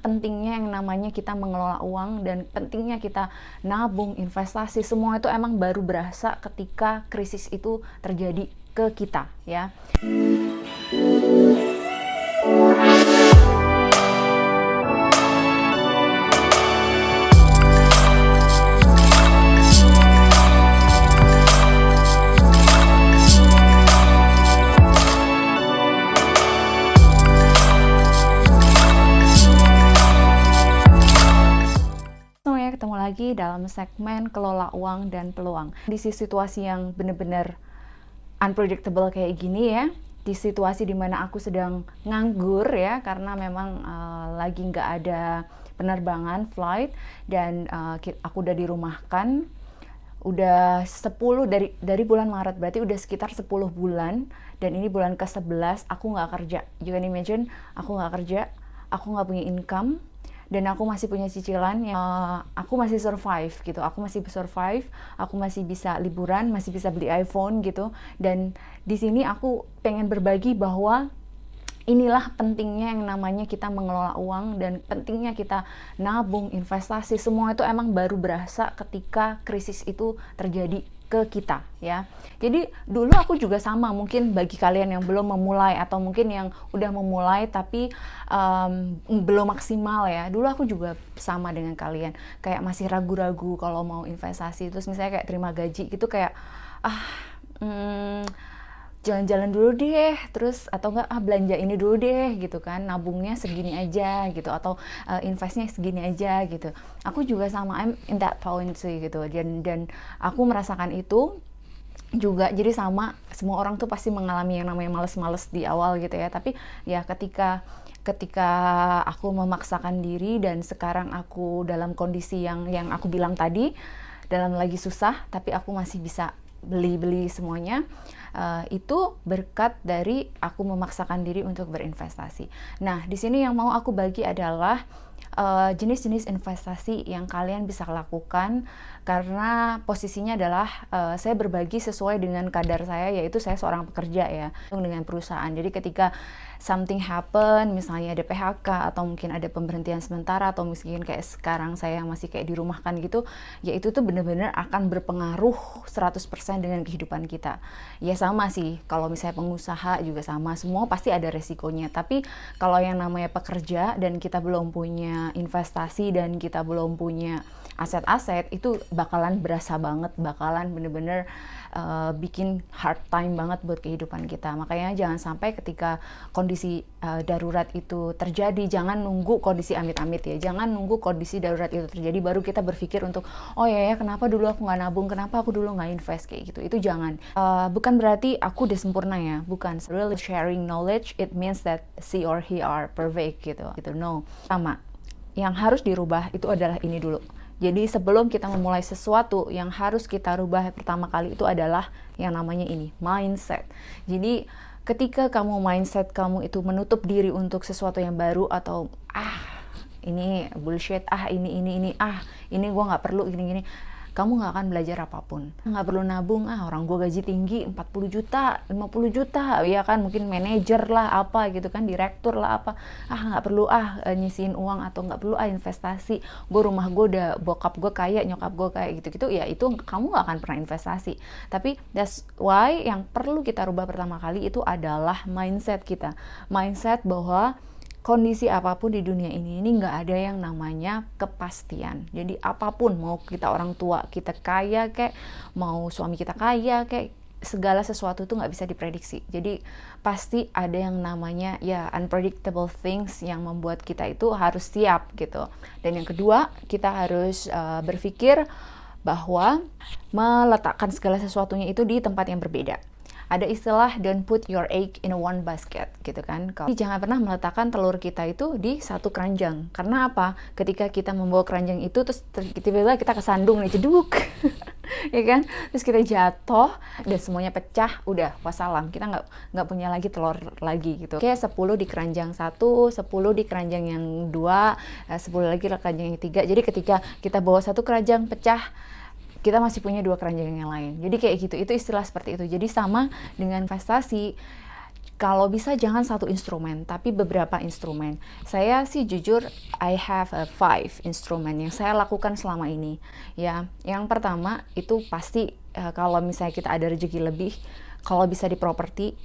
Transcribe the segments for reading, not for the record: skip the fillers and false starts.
pentingnya yang namanya kita mengelola uang dan pentingnya kita nabung, investasi, semua itu emang baru berasa ketika krisis itu terjadi ke kita, ya. Ketemu lagi dalam segmen kelola uang dan peluang. Di situasi yang benar-benar unpredictable kayak gini ya, di situasi dimana aku sedang nganggur ya, karena memang lagi nggak ada penerbangan flight dan aku udah dirumahkan udah 10 dari bulan Maret, berarti udah sekitar 10 bulan, dan ini bulan ke-11 aku nggak kerja. You can imagine, aku nggak kerja, aku nggak punya income, dan aku masih punya cicilan yang aku masih survive gitu, aku masih bisa liburan, masih bisa beli iPhone gitu. Dan di sini aku pengen berbagi bahwa inilah pentingnya yang namanya kita mengelola uang dan pentingnya kita nabung, investasi, semua itu emang baru berasa ketika krisis itu terjadi ke kita, ya. Jadi dulu aku juga sama, mungkin bagi kalian yang belum memulai atau mungkin yang udah memulai tapi belum maksimal ya, dulu aku juga sama dengan kalian, kayak masih ragu-ragu kalau mau investasi. Terus misalnya kayak terima gaji gitu, kayak jalan-jalan dulu deh, terus atau enggak belanja ini dulu deh gitu kan, nabungnya segini aja gitu, atau investnya segini aja gitu. Aku juga sama, I'm in that point sih gitu, dan aku merasakan itu juga. Jadi sama, semua orang tuh pasti mengalami yang namanya males-males di awal gitu ya, tapi ya ketika aku memaksakan diri dan sekarang aku dalam kondisi yang aku bilang tadi, dalam lagi susah tapi aku masih bisa beli semuanya, itu berkat dari aku memaksakan diri untuk berinvestasi. Nah, di sini yang mau aku bagi adalah jenis-jenis investasi yang kalian bisa lakukan, karena posisinya adalah saya berbagi sesuai dengan kadar saya, yaitu saya seorang pekerja ya, dengan perusahaan. Jadi ketika something happen, misalnya ada PHK atau mungkin ada pemberhentian sementara, atau mungkin kayak sekarang saya masih kayak dirumahkan gitu, ya itu tuh benar-benar akan berpengaruh 100% dengan kehidupan kita. Ya sama sih, kalau misalnya pengusaha juga sama, semua pasti ada resikonya. Tapi kalau yang namanya pekerja dan kita belum punya investasi dan kita belum punya aset-aset, itu bakalan berasa banget, bakalan bener-bener bikin hard time banget buat kehidupan kita. Makanya jangan sampai ketika kondisi darurat itu terjadi, jangan nunggu kondisi amit-amit ya, jangan nunggu kondisi darurat itu terjadi baru kita berpikir untuk oh ya kenapa dulu aku nggak nabung, kenapa aku dulu nggak invest kayak gitu. Itu jangan. Bukan berarti aku udah sempurna ya, bukan. Really sharing knowledge, it means that she or he are perfect gitu. No. Sama. Yang harus dirubah itu adalah ini dulu. Jadi sebelum kita memulai sesuatu, yang harus kita rubah pertama kali itu adalah yang namanya ini, mindset. Jadi ketika mindset kamu itu menutup diri untuk sesuatu yang baru, atau ini bullshit, ini gue nggak perlu, gini-gini, kamu nggak akan belajar apapun. Nggak perlu nabung, orang gue gaji tinggi 40 juta, 50 juta, ya kan, mungkin manajer lah apa gitu kan, direktur lah apa, nggak perlu nyisihin uang, atau nggak perlu investasi, gue rumah gue udah, bokap gue kaya, nyokap gue kaya gitu-gitu, ya itu kamu nggak akan pernah investasi. Tapi that's why yang perlu kita rubah pertama kali itu adalah mindset kita. Mindset bahwa kondisi apapun di dunia ini nggak ada yang namanya kepastian. Jadi apapun, mau kita orang tua kita kaya kayak, mau suami kita kaya kayak, segala sesuatu itu nggak bisa diprediksi. Jadi pasti ada yang namanya ya unpredictable things yang membuat kita itu harus siap gitu. Dan yang kedua, kita harus berpikir bahwa meletakkan segala sesuatunya itu di tempat yang berbeda. Ada istilah don't put your egg in one basket gitu kan. Jangan pernah meletakkan telur kita itu di satu keranjang. Karena apa? Ketika kita membawa keranjang itu terus tiba-tiba kita kesandung nih, jeduk. Ya kan? Terus kita jatuh dan semuanya pecah, udah wassalam. Kita nggak punya lagi telur lagi gitu. Oke, 10 di keranjang 1, 10 di keranjang yang 2, 10 lagi di keranjang yang 3. Jadi ketika kita bawa satu keranjang pecah, kita masih punya 2 keranjang yang lain. Jadi kayak gitu, itu istilah seperti itu. Jadi sama dengan investasi, Kalau bisa jangan satu instrumen, tapi beberapa instrumen. Saya sih jujur, I have a five instrumen yang saya lakukan selama ini. Ya, yang pertama itu pasti kalau misalnya kita ada rezeki lebih, kalau bisa di properti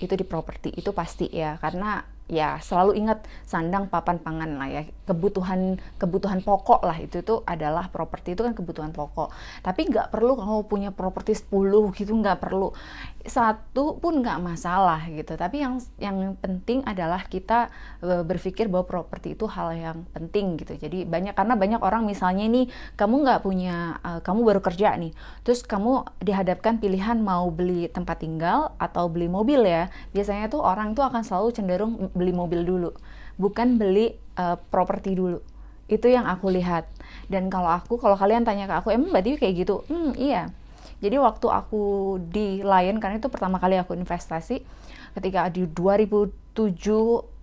itu pasti ya, karena ya selalu ingat sandang papan pangan lah ya, kebutuhan pokok lah, itu tuh adalah properti, itu kan kebutuhan pokok. Tapi nggak perlu kamu punya properti 10 gitu, nggak perlu, satu pun nggak masalah gitu. Tapi yang penting adalah kita berpikir bahwa properti itu hal yang penting gitu. Jadi karena banyak orang misalnya nih, kamu nggak punya, kamu baru kerja nih, terus kamu dihadapkan pilihan mau beli tempat tinggal atau beli mobil ya. Biasanya tuh orang tuh akan selalu cenderung beli mobil dulu, bukan beli properti dulu. Itu yang aku lihat. Dan kalau kalian tanya ke aku, emang Mbak Dewi kayak gitu? Iya. Jadi waktu aku di Lion, karena itu pertama kali aku investasi, ketika di 2006,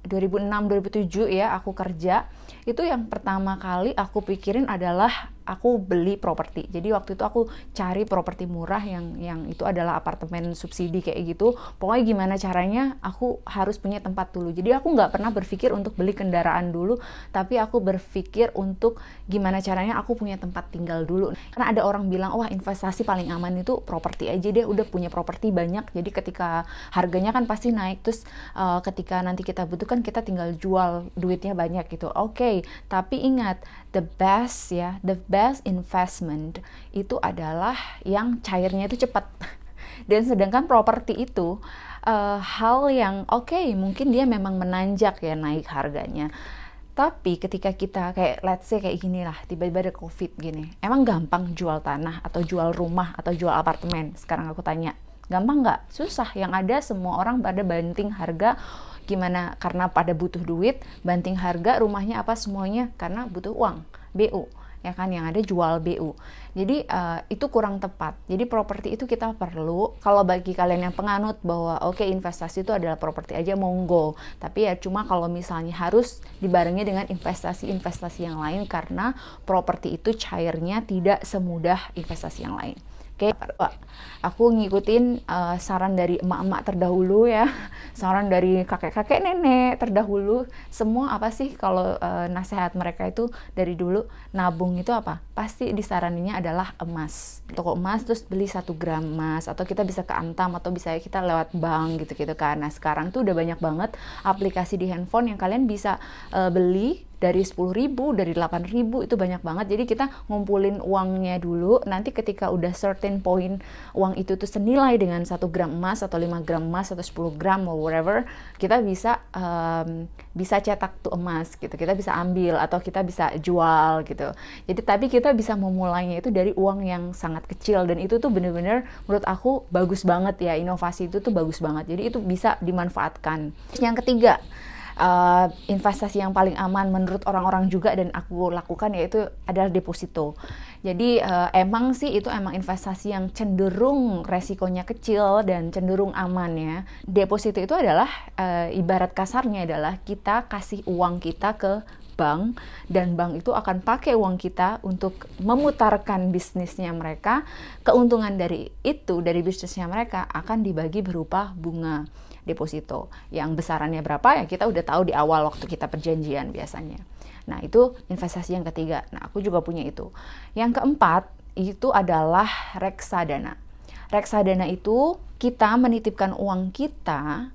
2007 ya aku kerja, itu yang pertama kali aku pikirin adalah aku beli properti. Jadi waktu itu aku cari properti murah yang itu adalah apartemen subsidi kayak gitu. Pokoknya gimana caranya aku harus punya tempat dulu. Jadi aku nggak pernah berpikir untuk beli kendaraan dulu, tapi aku berpikir untuk gimana caranya aku punya tempat tinggal dulu. Karena ada orang bilang, wah investasi paling aman itu properti aja deh, udah punya properti banyak. Jadi ketika harganya kan pasti naik, terus ketika nanti kita butuhkan kita tinggal jual, duitnya banyak gitu. Oke, tapi ingat, the best investment itu adalah yang cairnya itu cepat. Dan sedangkan properti itu hal yang mungkin dia memang menanjak ya naik harganya. Tapi ketika kita kayak let's say kayak gini lah, tiba-tiba ada COVID gini, emang gampang jual tanah atau jual rumah atau jual apartemen? Sekarang aku tanya, gampang nggak? Susah. Yang ada semua orang pada banting harga. Gimana? Karena pada butuh duit, banting harga rumahnya apa semuanya karena butuh uang, BU. Ya kan, yang ada jual BU. Jadi itu kurang tepat. Jadi properti itu kita perlu. Kalau bagi kalian yang penganut bahwa investasi itu adalah properti aja, monggo. Tapi ya cuma kalau misalnya harus dibarengi dengan investasi yang lain, karena properti itu cairnya tidak semudah investasi yang lain. Aku ngikutin saran dari emak-emak terdahulu ya, saran dari kakek-kakek nenek terdahulu. Semua apa sih kalau nasihat mereka itu dari dulu, nabung itu apa? Pasti disaraninnya adalah emas. Toko emas, terus beli 1 gram emas, atau kita bisa ke Antam, atau bisa kita lewat bank gitu-gitu kan. Nah sekarang tuh udah banyak banget aplikasi di handphone yang kalian bisa beli dari 10.000, dari 8.000, itu banyak banget. Jadi kita ngumpulin uangnya dulu, nanti ketika udah certain point uang itu tuh senilai dengan 1 gram emas atau 5 gram emas atau 10 gram or whatever, kita bisa cetak tuh emas gitu, kita bisa ambil atau kita bisa jual gitu. Jadi tapi kita bisa memulainya itu dari uang yang sangat kecil, dan itu tuh bener-bener menurut aku bagus banget ya, inovasi itu tuh bagus banget. Jadi itu bisa dimanfaatkan. Yang ketiga, investasi yang paling aman menurut orang-orang juga dan aku lakukan yaitu adalah deposito. Jadi emang investasi yang cenderung resikonya kecil dan cenderung aman ya. Deposito itu adalah ibarat kasarnya adalah kita kasih uang kita ke bank, dan bank itu akan pakai uang kita untuk memutarkan bisnisnya mereka. Keuntungan dari bisnisnya mereka akan dibagi berupa bunga deposito. Yang besarannya berapa ya kita udah tahu di awal waktu kita perjanjian biasanya. Nah itu investasi yang ketiga. Nah aku juga punya itu. Yang keempat itu adalah reksadana. Reksadana itu kita menitipkan uang kita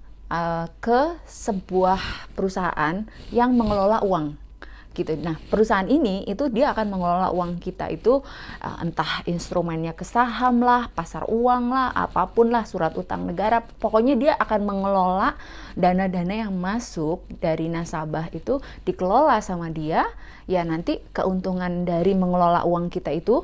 ke sebuah perusahaan yang mengelola uang gitu. Nah perusahaan ini itu dia akan mengelola uang kita itu entah instrumennya ke saham lah, pasar uang lah, apapun lah, surat utang negara, pokoknya dia akan mengelola dana-dana yang masuk dari nasabah itu dikelola sama dia. Ya nanti keuntungan dari mengelola uang kita itu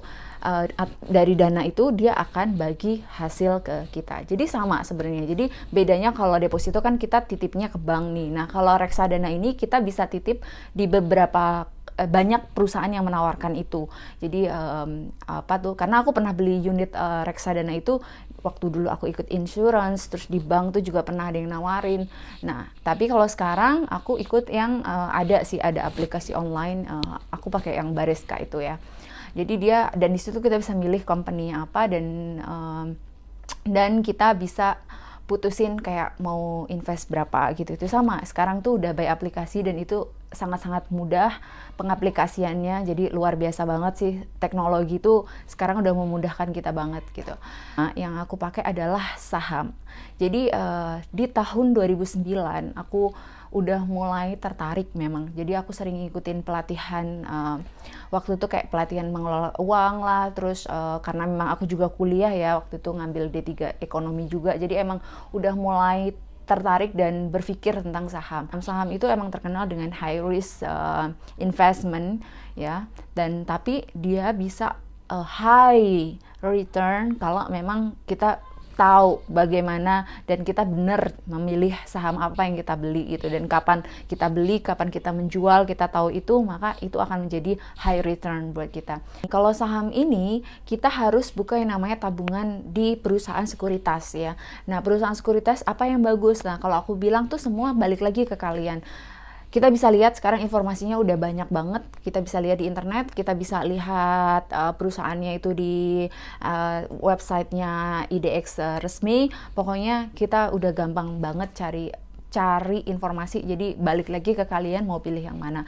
dari dana itu dia akan bagi hasil ke kita. Jadi sama sebenarnya. Jadi bedanya kalau deposito kan kita titipnya ke bank nih. Nah kalau reksadana ini kita bisa titip di beberapa banyak perusahaan yang menawarkan itu. Jadi karena aku pernah beli unit reksadana itu waktu dulu aku ikut insurance, terus di bank tuh juga pernah ada yang nawarin. Nah tapi kalau sekarang aku ikut yang ada aplikasi online, aku pakai yang Bariska itu ya. Jadi dan di situ kita bisa milih company apa, dan kita bisa putusin kayak mau invest berapa gitu. Itu sama, sekarang tuh udah by aplikasi dan itu sangat-sangat mudah pengaplikasiannya, jadi luar biasa banget sih. Teknologi itu sekarang udah memudahkan kita banget gitu. Nah, yang aku pakai adalah saham. Jadi di tahun 2009 aku udah mulai tertarik memang. Jadi aku sering ngikutin pelatihan waktu itu kayak pelatihan mengelola uang lah, terus karena memang aku juga kuliah ya, waktu itu ngambil D3 ekonomi juga. Jadi emang udah mulai tertarik dan berpikir tentang saham. Saham itu emang terkenal dengan high risk investment ya, dan tapi dia bisa high return kalau memang kita tahu bagaimana dan kita benar memilih saham apa yang kita beli gitu, dan kapan kita beli, kapan kita menjual, kita tahu itu, maka itu akan menjadi high return buat kita. Kalau saham ini kita harus buka yang namanya tabungan di perusahaan sekuritas ya. Nah, perusahaan sekuritas apa yang bagus? Nah, kalau aku bilang tuh semua balik lagi ke kalian. Kita bisa lihat sekarang informasinya udah banyak banget, kita bisa lihat di internet, kita bisa lihat perusahaannya itu di websitenya IDX resmi. Pokoknya kita udah gampang banget cari informasi. Jadi balik lagi ke kalian mau pilih yang mana.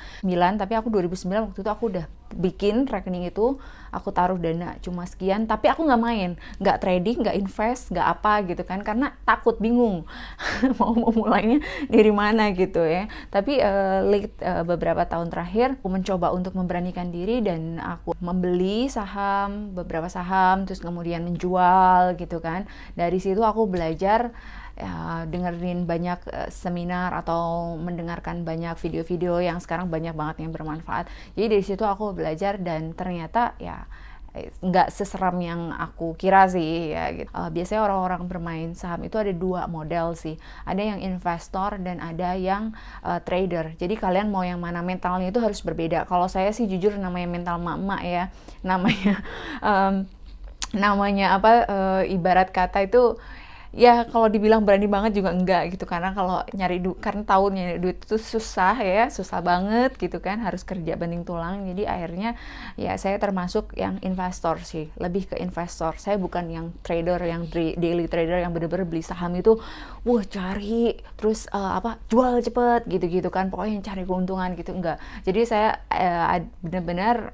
Tapi aku 2009 waktu itu aku udah bikin rekening itu, aku taruh dana cuma sekian, tapi aku nggak main, nggak trading, nggak invest, nggak apa gitu kan, karena takut, bingung mau mulainya dari mana gitu ya. Tapi beberapa tahun terakhir aku mencoba untuk memberanikan diri dan aku membeli beberapa saham, terus kemudian menjual gitu kan. Dari situ aku belajar, dengerin banyak seminar atau mendengarkan banyak video-video yang sekarang banyak banget yang bermanfaat. Jadi dari situ aku belajar dan ternyata ya nggak seseram yang aku kira sih ya gitu. Biasanya orang-orang bermain saham itu ada dua model sih, ada yang investor dan ada yang trader. Jadi kalian mau yang mana, mentalnya itu harus berbeda. Kalau saya sih jujur namanya mental mak-mak ya, namanya apa, ibarat kata itu ya kalau dibilang berani banget juga enggak gitu, karena kalau karena tahu nyari duit itu susah ya, susah banget gitu kan, harus kerja banting tulang. Jadi akhirnya ya saya termasuk yang investor sih, lebih ke investor. Saya bukan yang trader, yang daily trader yang bener-bener beli saham itu cari terus jual cepet gitu-gitu kan, pokoknya yang cari keuntungan gitu, enggak. Jadi saya bener-bener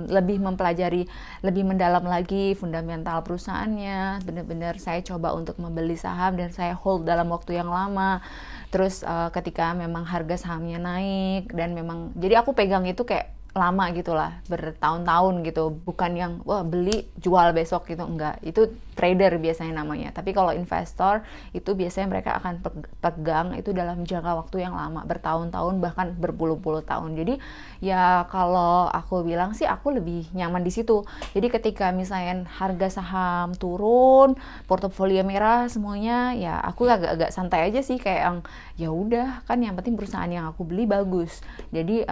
lebih mempelajari lebih mendalam lagi fundamental perusahaannya. Benar-benar saya coba untuk membeli saham dan saya hold dalam waktu yang lama. Terus ketika memang harga sahamnya naik dan memang, jadi aku pegang itu kayak lama gitulah, bertahun-tahun gitu, bukan yang beli jual besok gitu, enggak. Itu trader biasanya namanya. Tapi kalau investor itu biasanya mereka akan pegang itu dalam jangka waktu yang lama, bertahun-tahun bahkan berpuluh-puluh tahun. Jadi ya kalau aku bilang sih aku lebih nyaman di situ. Jadi ketika misalnya harga saham turun, portofolio merah semuanya, ya aku agak-agak santai aja sih, kayak yang ya udah kan yang penting perusahaan yang aku beli bagus. Jadi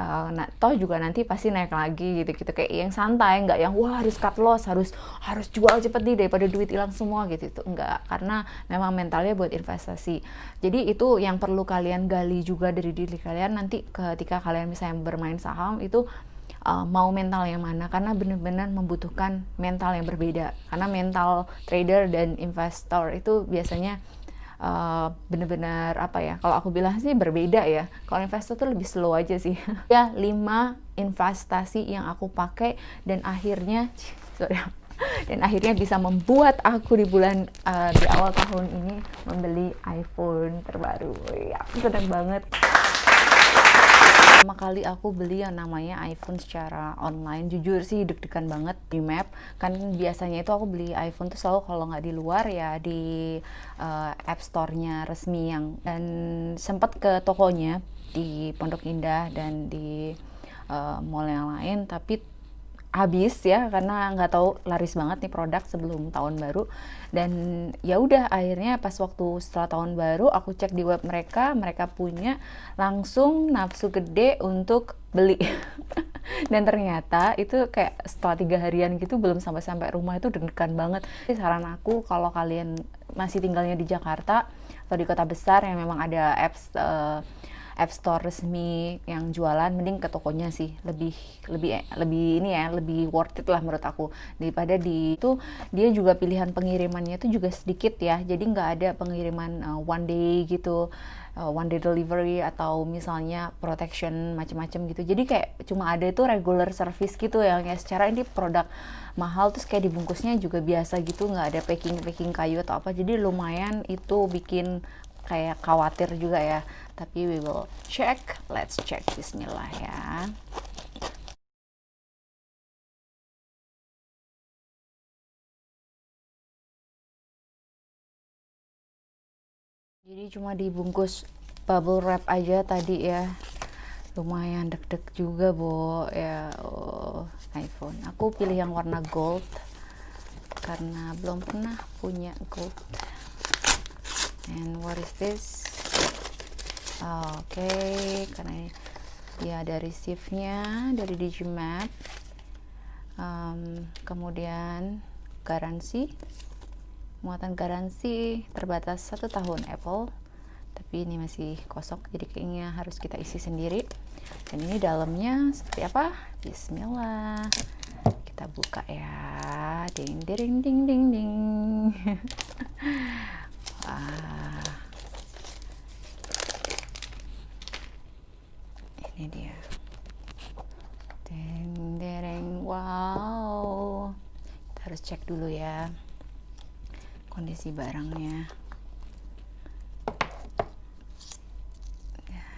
toh juga nanti pasti naik lagi gitu-gitu, kayak yang santai, nggak yang harus cut loss, harus jual cepet nih daripada duit hilang semua gitu. Itu enggak, karena memang mentalnya buat investasi. Jadi itu yang perlu kalian gali juga dari diri kalian nanti ketika kalian misalnya bermain saham itu, mau mental yang mana, karena benar-benar membutuhkan mental yang berbeda. Karena mental trader dan investor itu biasanya benar-benar apa ya, kalau aku bilang sih berbeda ya. Kalau investor tuh lebih slow aja sih. Ya 5 investasi yang aku pakai dan akhirnya bisa membuat aku di awal tahun ini membeli iPhone terbaru. Aku senang banget. Pertama kali aku beli yang namanya iPhone secara online, jujur sih deg-degan banget di map. Kan biasanya itu aku beli iPhone tuh selalu kalau nggak di luar ya di App Store-nya resmi dan sempat ke tokonya di Pondok Indah dan di mall yang lain, tapi habis ya, karena nggak tahu, laris banget nih produk sebelum tahun baru. Dan ya udah, akhirnya pas setelah tahun baru aku cek di web mereka punya, langsung nafsu gede untuk beli. Dan ternyata itu kayak setelah 3 harian gitu belum sampai rumah itu deg-degan banget. Jadi saran aku kalau kalian masih tinggalnya di Jakarta atau di kota besar yang memang ada apps app store resmi yang jualan, mending ke tokonya sih, lebih lebih ini ya, lebih worth it lah menurut aku daripada di itu. Dia juga pilihan pengirimannya itu juga sedikit ya, jadi nggak ada pengiriman one day gitu, one day delivery atau misalnya protection macam-macam gitu. Jadi kayak cuma ada itu regular service gitu yang ya, secara ini produk mahal terus kayak dibungkusnya juga biasa gitu, nggak ada packing kayu atau apa, jadi lumayan itu bikin kayak khawatir juga ya. Tapi we will check, let's check, bismillah ya. Jadi cuma dibungkus bubble wrap aja tadi ya, lumayan deg-deg juga Bo ya. iPhone aku pilih yang warna gold karena belum pernah punya gold. And what is this? Oke, karena dia ada receive-nya dari Digimap. Kemudian garansi, muatan garansi terbatas 1 tahun Apple, tapi ini masih kosong jadi kayaknya harus kita isi sendiri. Dan ini dalamnya seperti apa? Bismillah, kita buka ya. Ding ding ding ding ding. Wah, ini dia. Deng dereng, wow. Kita harus cek dulu ya kondisi barangnya.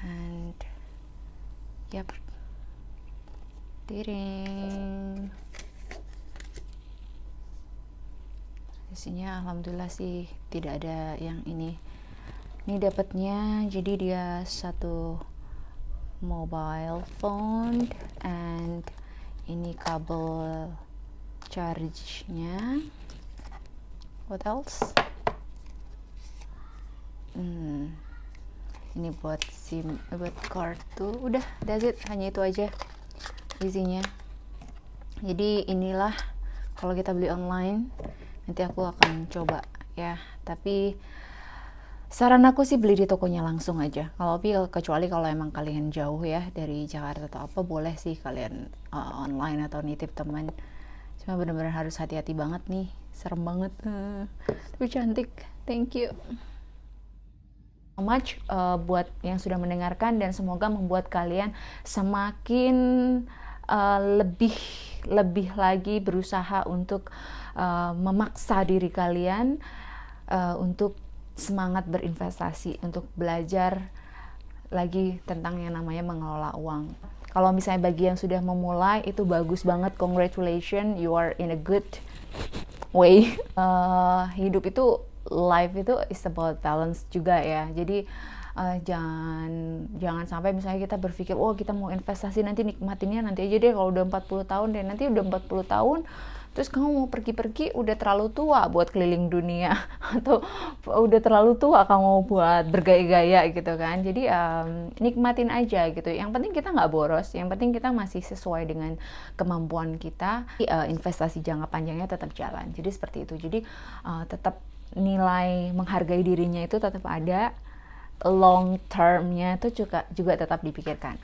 And yap, tiring. Isinya alhamdulillah sih tidak ada yang ini dapatnya. Jadi dia satu mobile phone and ini kabel charge-nya. What else? Ini buat SIM, buat kartu. Udah, that's it, hanya itu aja isinya. Jadi inilah kalau kita beli online, nanti aku akan coba ya. Tapi saran aku sih beli di tokonya langsung aja. Kecuali kalau emang kalian jauh ya dari Jakarta atau apa, boleh sih kalian online atau nitip teman. Cuma bener-bener harus hati-hati banget nih, serem banget. Tapi cantik, thank you so much buat yang sudah mendengarkan, dan semoga membuat kalian semakin lebih lagi berusaha untuk memaksa diri kalian untuk semangat berinvestasi, untuk belajar lagi tentang yang namanya mengelola uang. Kalau misalnya bagi yang sudah memulai, itu bagus banget, congratulations, you are in a good way. Hidup itu, life itu is about balance juga ya. Jadi jangan sampai misalnya kita berpikir, oh kita mau investasi nanti nikmatinnya nanti aja deh kalau udah 40 tahun deh. Nanti udah 40 tahun terus kamu mau pergi-pergi udah terlalu tua buat keliling dunia, atau udah terlalu tua kamu buat bergaya-gaya gitu kan. Jadi nikmatin aja gitu. Yang penting kita nggak boros, yang penting kita masih sesuai dengan kemampuan kita. Investasi jangka panjangnya tetap jalan. Jadi seperti itu. Jadi tetap nilai menghargai dirinya itu tetap ada, long termnya itu juga tetap dipikirkan.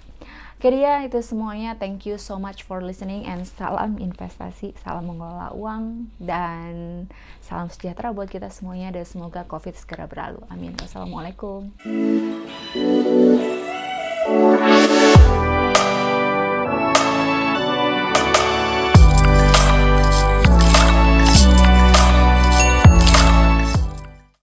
Oke dia, itu semuanya. Thank you so much for listening, and salam investasi, salam mengelola uang, dan salam sejahtera buat kita semuanya, dan semoga COVID segera berlalu. Amin. Wassalamualaikum.